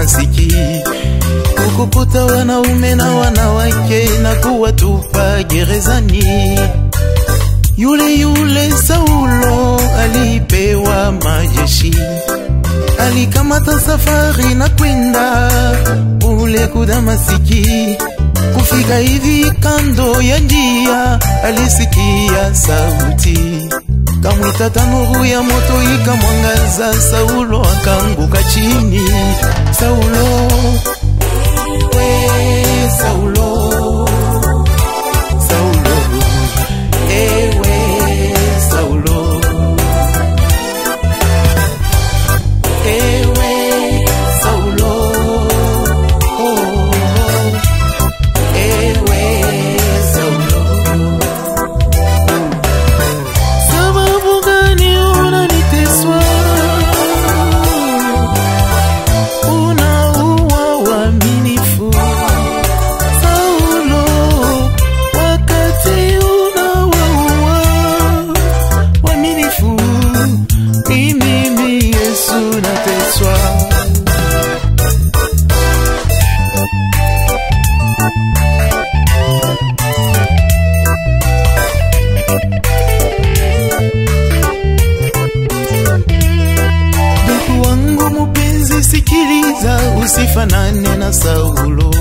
Damasiki, kukukuta wanaume na wanawake na kuwatupa gerezani. Yule Saulo alipewa majeshi, alikamata safari na kwenda ule ku Damasiki. Kufika hivi kando ya njia, alisikia sauti, kamwita tanuru ya moto ikamwangaza. Saulo akanguka chini. Saulo, we Saulo, Saulo, ewe Saulo, ewe Saulo, oh, ewe Saulo. Sababu gani unaniteswa? Unaua waaminifu. Saulo, wakati unawaua waaminifu, mimi Yesu nateswa. Ndugu wangu mupenzi, sikiliza, usifanane na Saulo.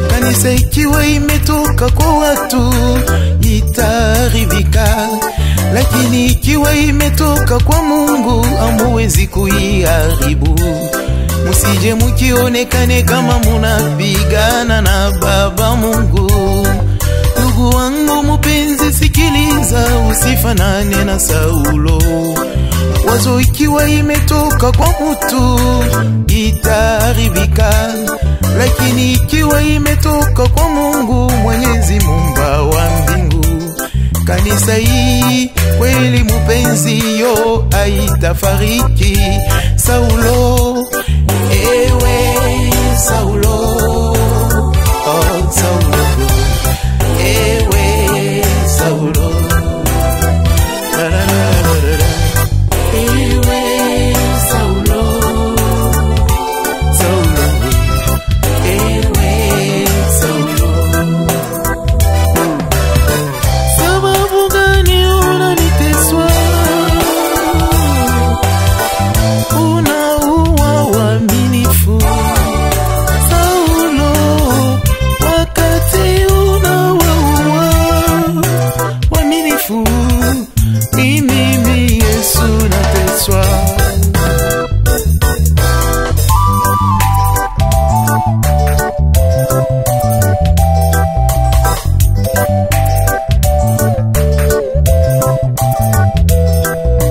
Kanisa ikiwa imetoka kwa watu itaharibika, lakini ikiwa imetoka kwa Mungu hamuwezi kuiharibu. Musije mukionekane kama munapigana na Baba Mungu. Ndugu wangu mupenzi, sikiliza, usifanane na Saulo. Wazo ikiwa imetoka kwa mtu itaharibika, lakini ikiwa imetoka kwa Mungu, Mwenyezi Muumba wa mbingu. Kanisa hii kweli mupenzi, yo haitafariki. Saulo, ewe Saulo, oh Saulo, ewe Saulo, la la la la la. Ewe Saulo, Saulo, ewe Saulo. Sababu gani unaniteswa? Unaua waaminifu. Saulo, wakati unawaua waaminifu, mimi Yesu nateswa.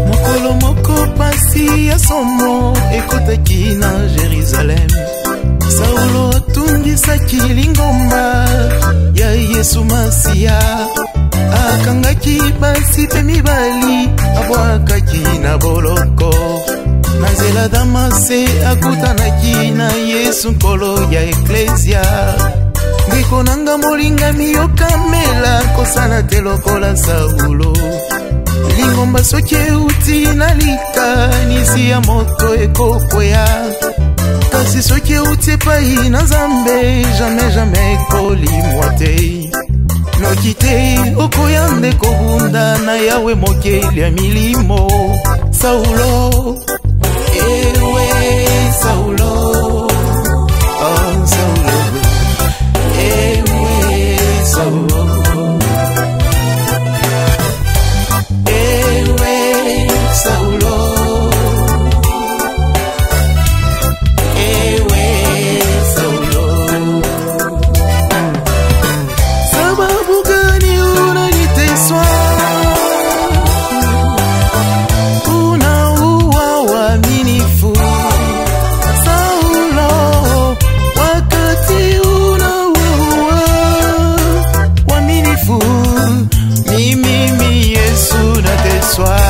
Mokolo moko pasi ya somo ekotaki na Jerusalem. Saulo atungisaki lingomba ya Yesu Masiya, akangaki basi pe mibali, abwakaki na boloko. Na nzela Damase akutanaki na Yesu nkolo ya eklesia. Ngeko nanga molingami yokamela kosala te lokola Saulo. Lingomba soki euti na likanisi ya moto ekokwea, kasi soki euti epai na Nzambe jamais kolimwa te. Noki te okoya nde kobunda na Yawe mokeli ya milimo. Saulo, ewe Saulo, oh Saulo, ewe Saulo, ewe Saulo, ewe Saulo. Sababu gani unaniteswa? Unaua waaminifu. Saulo, wakati unaua waaminifu, mimi Yesu nateswa.